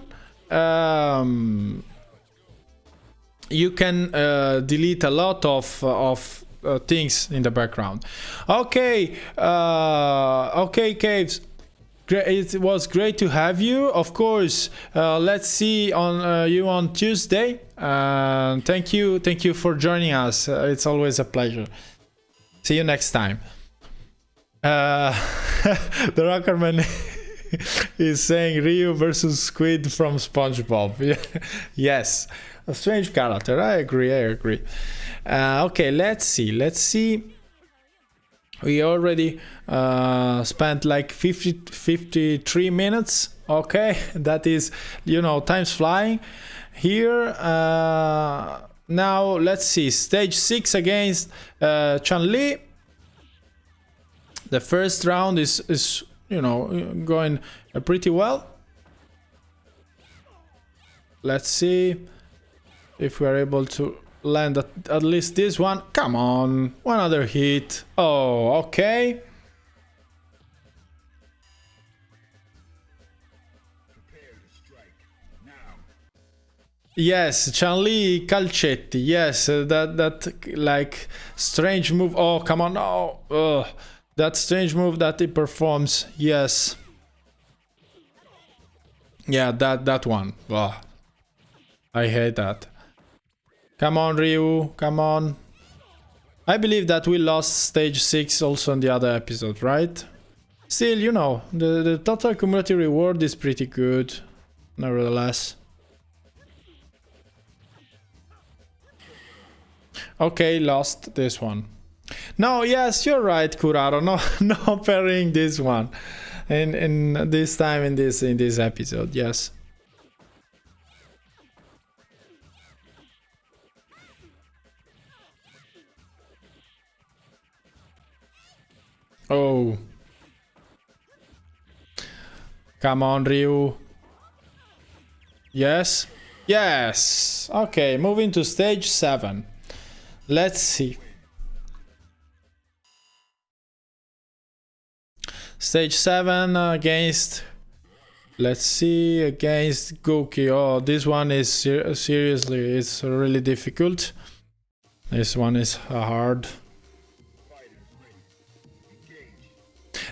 You can delete a lot of things in the background. Okay, okay, Caves. It was great to have you. Of course, let's see on you on Tuesday. Thank you for joining us. It's always a pleasure. See you next time. The Rockerman is saying Ryu versus Squid from SpongeBob. Yes. A strange character. I agree. Okay, let's see. We already spent like 53 minutes. Okay, that is, you know, time's flying. Here, now let's see. Stage 6 against Chun-Li. The first round is you know, going pretty well. Let's see if we are able to land at least this one. Come on, one other hit. Oh, okay. Yes, Chun-Li Calcetti. Yes, that like strange move. Oh, come on. Oh, that strange move that he performs. Yes. Yeah, that one. Oh, I hate that. Come on, Ryu, come on. I believe that we lost stage 6 also in the other episode, right? Still, you know, the total cumulative reward is pretty good, nevertheless. Okay, lost this one. No, yes, you're right, Kuraro. No parrying this one. In this time in this episode, yes. Oh. Come on, Ryu. Yes? Yes! Okay, moving to stage 7. Let's see. Stage 7 against... Let's see, against Goki. Oh, this one is seriously, it's really difficult. This one is hard.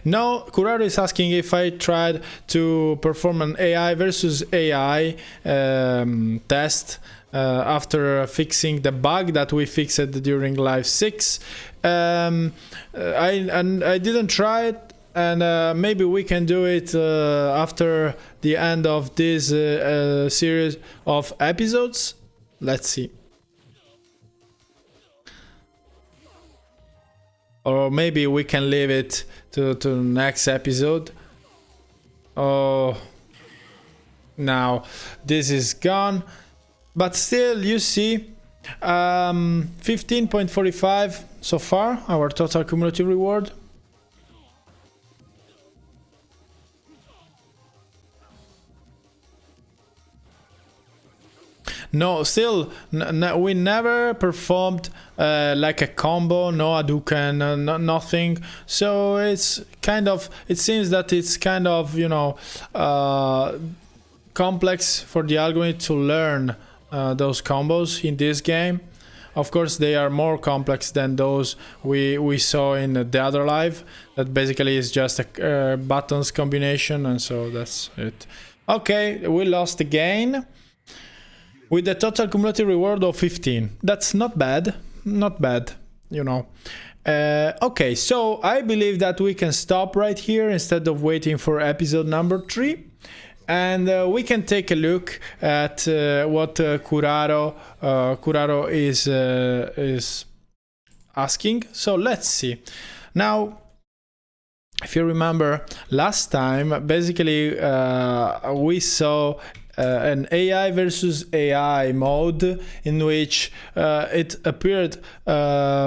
No, Kuraro is asking if I tried to perform an AI versus AI test after fixing the bug that we fixed during Live 6. I didn't try it, and maybe we can do it after the end of this series of episodes. Let's see. Or maybe we can leave it to the next episode. Oh, now this is gone. But still, you see, 15.45 so far, our total cumulative reward. No, still, we never performed like a combo, no Hadouken, nothing. So it's kind of, it seems that it's kind of, you know, complex for the algorithm to learn those combos in this game. Of course, they are more complex than those we saw in the other live. That basically is just a buttons combination, and so that's it. Okay, we lost again. With a total cumulative reward of 15. That's not bad, you know. Okay, so I believe that we can stop right here instead of waiting for episode number 3. And we can take a look at what Curaro is asking. So let's see. Now, if you remember last time, basically we saw an AI versus AI mode in which it appeared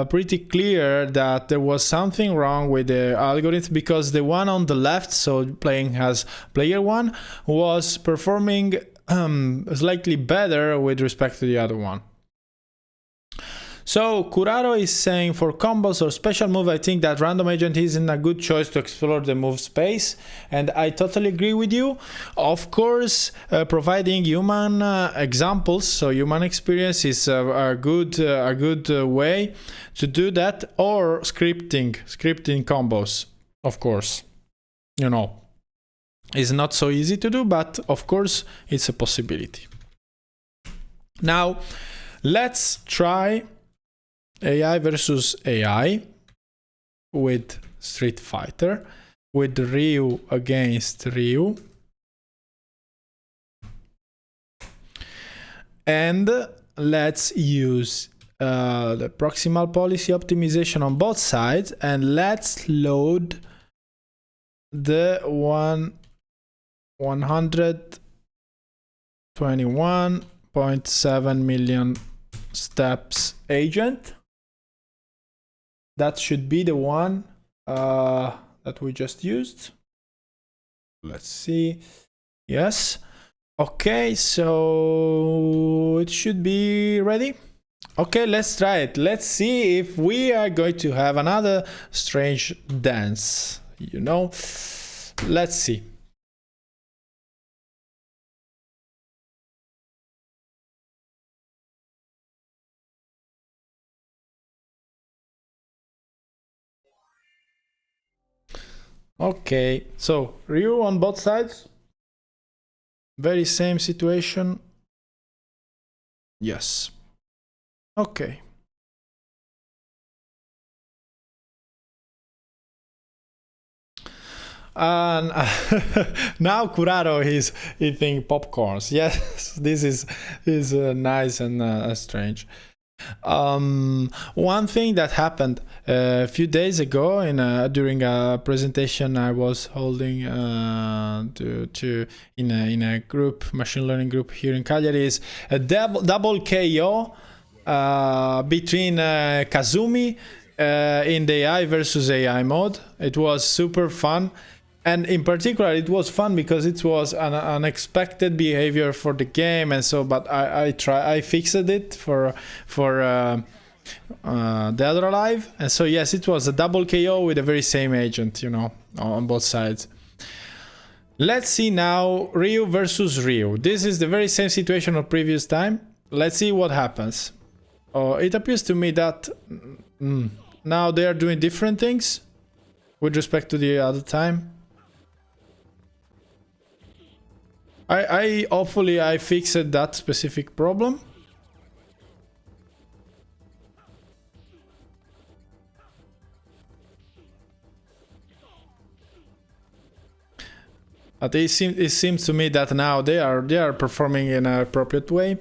pretty clear that there was something wrong with the algorithm, because the one on the left, so playing as player 1, was performing slightly better with respect to the other one. So Curaro is saying, for combos or special move, I think that random agent isn't a good choice to explore the move space, and I totally agree with you. Of course, providing human examples, so human experience, is a good way to do that, or scripting combos. Of course, you know, it's not so easy to do, but of course it's a possibility. Now let's try AI versus AI with Street Fighter, with Ryu against Ryu. And let's use the proximal policy optimization on both sides, and let's load the 121.7 million steps agent. That should be the one that we just used. Let's see. Yes. Okay, so it should be ready. Okay, let's try it. Let's see if we are going to have another strange dance, you know. Let's see. Okay, so Ryu on both sides. Very same situation. Yes. Okay. And now Curaro is eating popcorns. Yes, this is nice and strange. One thing that happened a few days ago during a presentation I was holding in a group, machine learning group here in Cagliari, is a double KO between Kazumi in the AI versus AI mode. It was super fun. And in particular, it was fun because it was an unexpected behavior for the game, and so. But I fixed it for Dead or Alive, and so yes, it was a double KO with the very same agent, you know, on both sides. Let's see now Ryu versus Ryu. This is the very same situation of previous time. Let's see what happens. It appears to me that now they are doing different things with respect to the other time. Hopefully I fixed that specific problem. But it seems to me that now they are performing in an appropriate way.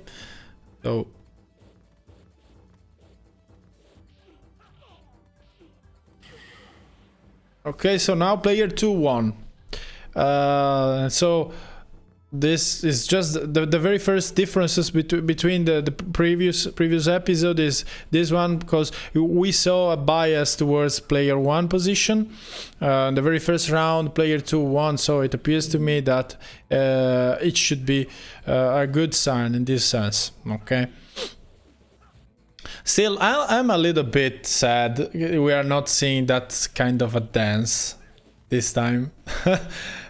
So okay, so now player 2 won. So this is just the very first differences between the previous episode is this one, because we saw a bias towards player 1 position. The very first round player 2 won, so it appears to me that it should be a good sign in this sense. Okay. Still, I'm a little bit sad we are not seeing that kind of a dance this time.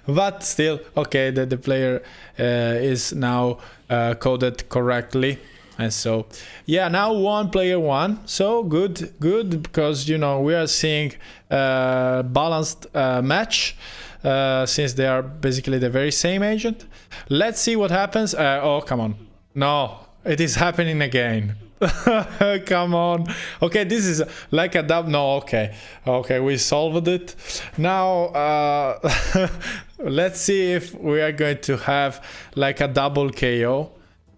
But still, okay, the player is now coded correctly, and so yeah, now player 1, so good, because you know we are seeing balanced match since they are basically the very same agent. Let's see what happens. Oh, come on, no, it is happening again. Come on. Okay, this is like a dub. No, okay, we solved it. Now let's see if we are going to have like a double KO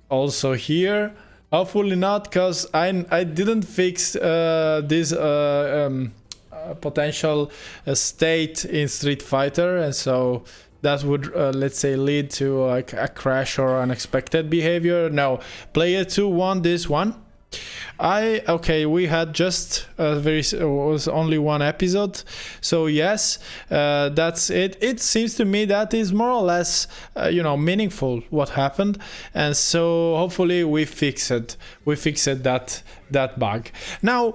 also here. Hopefully not, because I didn't fix this potential state in Street Fighter, and so that would let's say lead to like a crash or unexpected behavior. No, player 2 won this one. We had just was only one episode, so yes, that's it. It seems to me that is more or less meaningful what happened, and so hopefully we fixed that bug. Now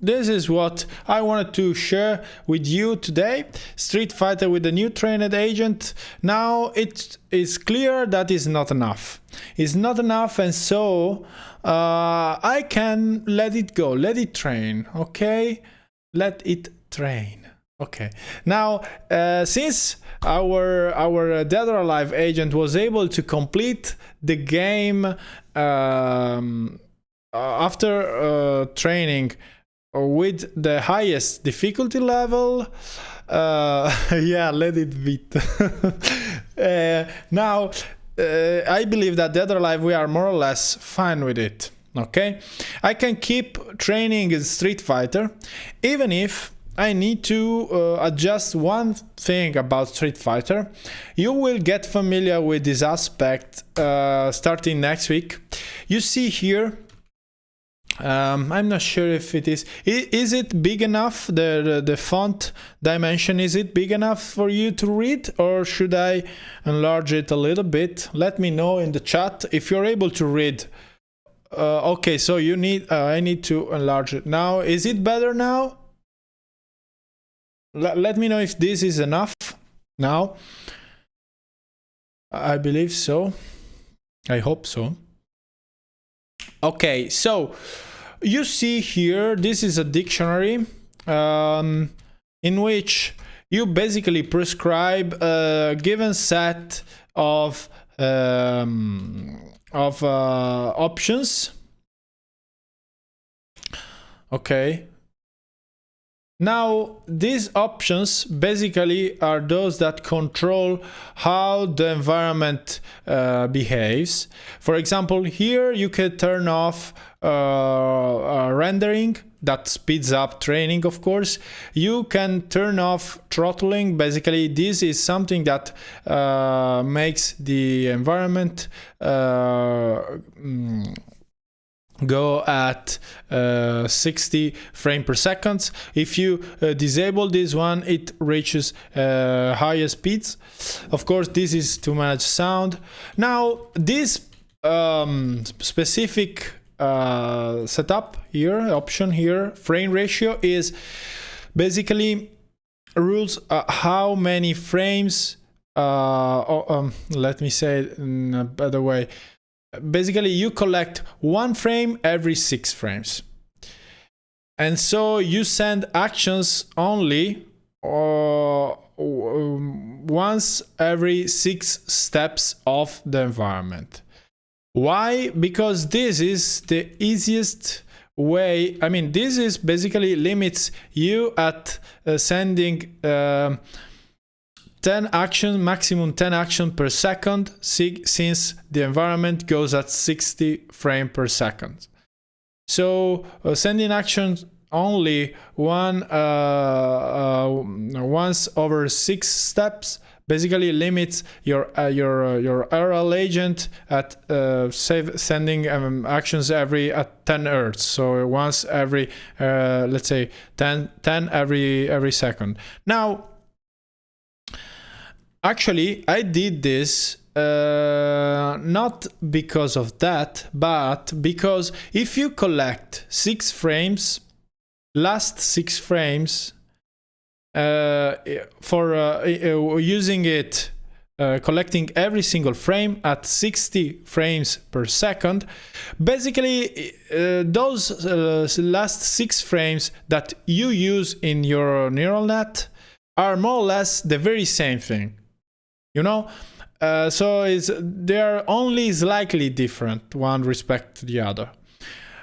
this is what I wanted to share with you today. Street Fighter with the new trained agent. Now it is clear that is not enough. It's not enough, and so I can let it go, let it train. Okay, let it train. Okay. Now since our Dead or Alive agent was able to complete the game after training with the highest difficulty level, yeah, let it beat. Now I believe that Dead or Alive we are more or less fine with it. Okay, I can keep training in Street Fighter, even if I need to adjust one thing about Street Fighter. You will get familiar with this aspect starting next week. You see here, I'm not sure if it is it big enough, the font dimension, is it big enough for you to read, or should I enlarge it a little bit? Let me know in the chat if you're able to read. Okay, so you need I need to enlarge it. Now is it better now? Let me know if this is enough now. I believe so. I hope so. Okay, so you see here, this is a dictionary in which you basically prescribe a given set of options. Okay. Now, these options basically are those that control how the environment behaves. For example, here you can turn off rendering, that speeds up training, of course. You can turn off throttling. Basically, this is something that makes the environment go at 60 frames per second. If you disable this one, it reaches higher speeds. Of course, this is to manage sound. Now, this specific setup here, option here, frame ratio, is basically rules how many frames, let me say it in a better way. Basically, you collect 1 frame every 6 frames. And so you send actions only once every 6 steps of the environment. Why? Because this is the easiest way. I mean, this is basically limits you at sending 10 actions, maximum 10 actions per second, since the environment goes at 60 frames per second. So sending actions only once over 6 steps basically limits your RL agent at sending actions at 10 hertz. So once every let's say 10 every second. Now, actually, I did this not because of that, but because if you collect 6 frames, last 6 frames, for using it, collecting every single frame at 60 frames per second, basically those last 6 frames that you use in your neural net are more or less the very same thing. You know, they are only slightly different one respect to the other.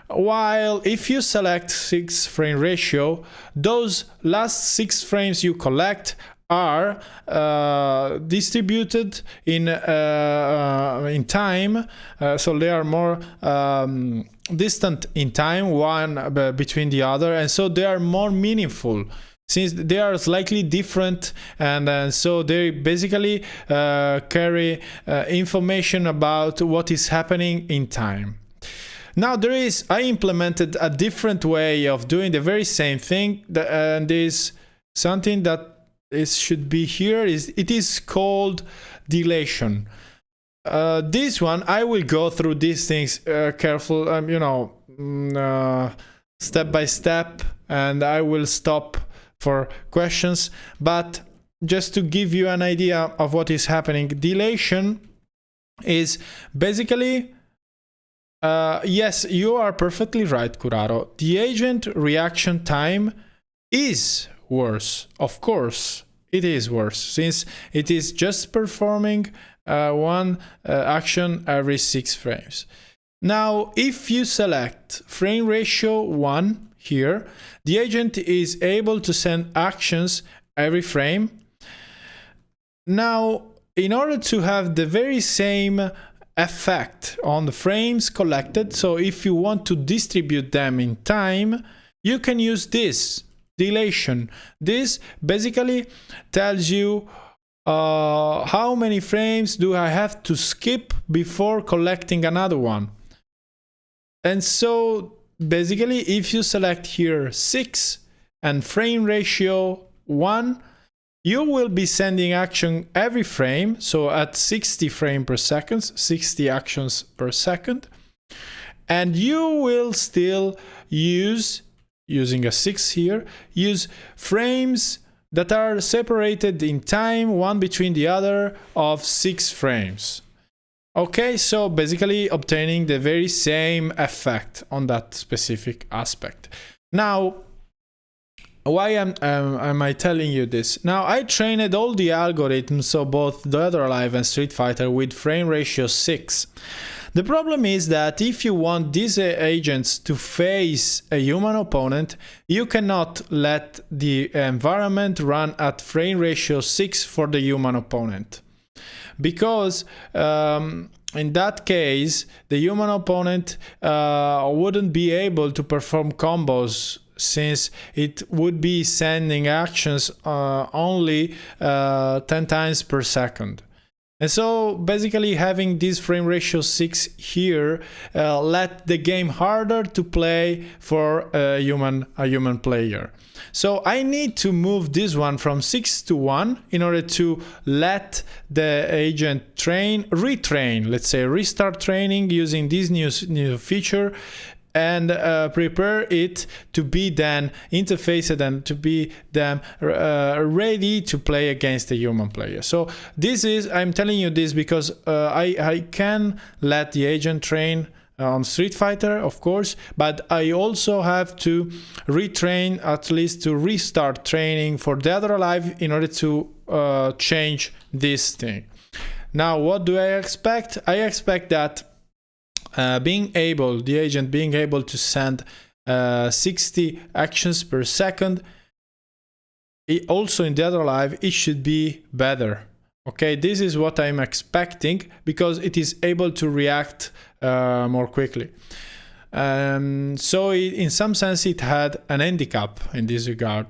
While if you select 6 frame ratio, those last 6 frames you collect are distributed in time, so they are more distant in time one between the other, and so they are more meaningful since they are slightly different, and so they basically carry information about what is happening in time. Now I implemented a different way of doing the very same thing, and is something that should be here. It is called dilation. This one I will go through these things careful, step by step, and I will stop for questions. But just to give you an idea of what is happening, dilation is basically yes, you are perfectly right, Curaro. The agent reaction time is worse. Of course, it is worse, since it is just performing one action every 6 frames. Now, if you select frame ratio 1 here, the agent is able to send actions every frame. Now, in order to have the very same effect on the frames collected, so if you want to distribute them in time, you can use this dilation. This basically tells you how many frames do I have to skip before collecting another one. And so basically if you select here 6 and frame ratio 1, you will be sending action every frame, so at 60 frames per second, 60 actions per second, and you will still using a 6 here, use frames that are separated in time one between the other of 6 frames. Okay, so basically obtaining the very same effect on that specific aspect. Now, why am I telling you this? Now, I trained all the algorithms, so both Dead or Alive and Street Fighter, with frame ratio 6. The problem is that if you want these agents to face a human opponent, you cannot let the environment run at frame ratio 6 for the human opponent. Because in that case, the human opponent wouldn't be able to perform combos, since it would be sending actions only 10 times per second. And so basically having this frame ratio 6 here let the game harder to play for a human player. So I need to move this one from 6 to 1 in order to let the agent retrain, let's say restart training using this new feature, and prepare it to be then interfaced and to be then ready to play against the human player. So I'm telling you this because I can let the agent train on Street Fighter, of course, but I also have to retrain, at least to restart training for Dead or Alive in order to change this thing. Now, what do I expect? I expect that the agent being able to send 60 actions per second, also in Dead or Alive, it should be better. Okay, this is what I'm expecting, because it is able to react more quickly. So in some sense it had an handicap in this regard,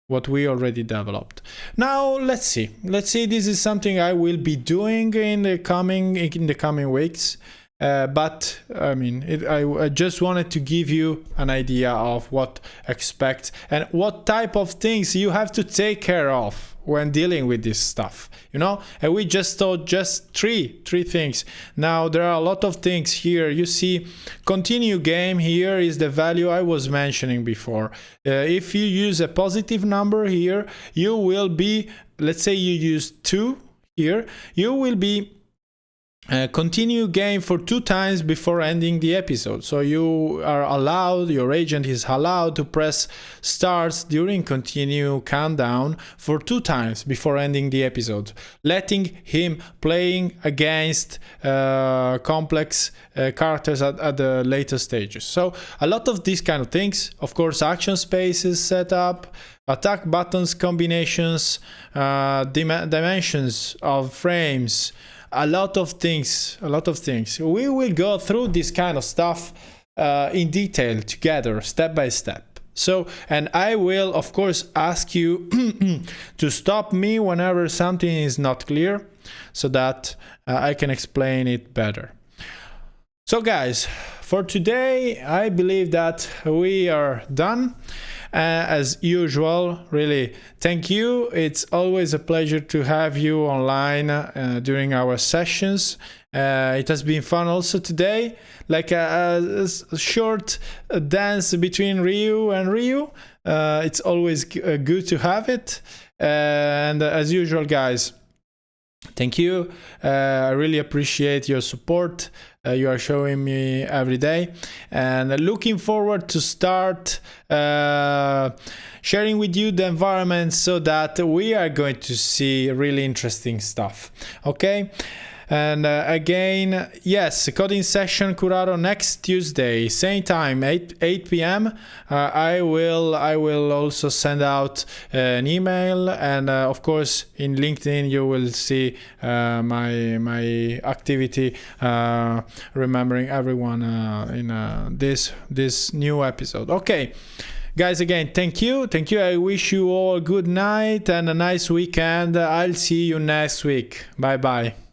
what we already developed. Now let's see. This is something I will be doing in the coming weeks. But I mean, I just wanted to give you an idea of what expect and what type of things you have to take care of when dealing with this stuff, you know. And we just thought just three things. Now there are a lot of things here. You see, continue game here is the value I was mentioning before. If you use a positive number here, you will be, let's say you use 2 here, you will be continue game for 2 times before ending the episode. So you are allowed, your agent is allowed to press start during continue countdown for 2 times before ending the episode, letting him playing against complex characters at the later stages. So a lot of these kind of things. Of course, action spaces setup, attack buttons combinations, dimensions of frames, a lot of things. We will go through this kind of stuff in detail together, step by step. So, and I will of course ask you to stop me whenever something is not clear, so that I can explain it better. So guys, for today I believe that we are done. As usual, really thank you. It's always a pleasure to have you online during our sessions. It has been fun also today, like a short dance between Ryu and Ryu. It's always good to have it. And as usual, guys, thank you. I really appreciate your support you are showing me every day, and looking forward to start sharing with you the environment, so that we are going to see really interesting stuff. Okay. And again, yes, coding session Curaro next Tuesday, same time, 8 p.m. I will also send out an email, and of course in LinkedIn you will see my activity, remembering everyone in this new episode. Okay. Guys, again, thank you. I wish you all a good night and a nice weekend. I'll see you next week. Bye bye.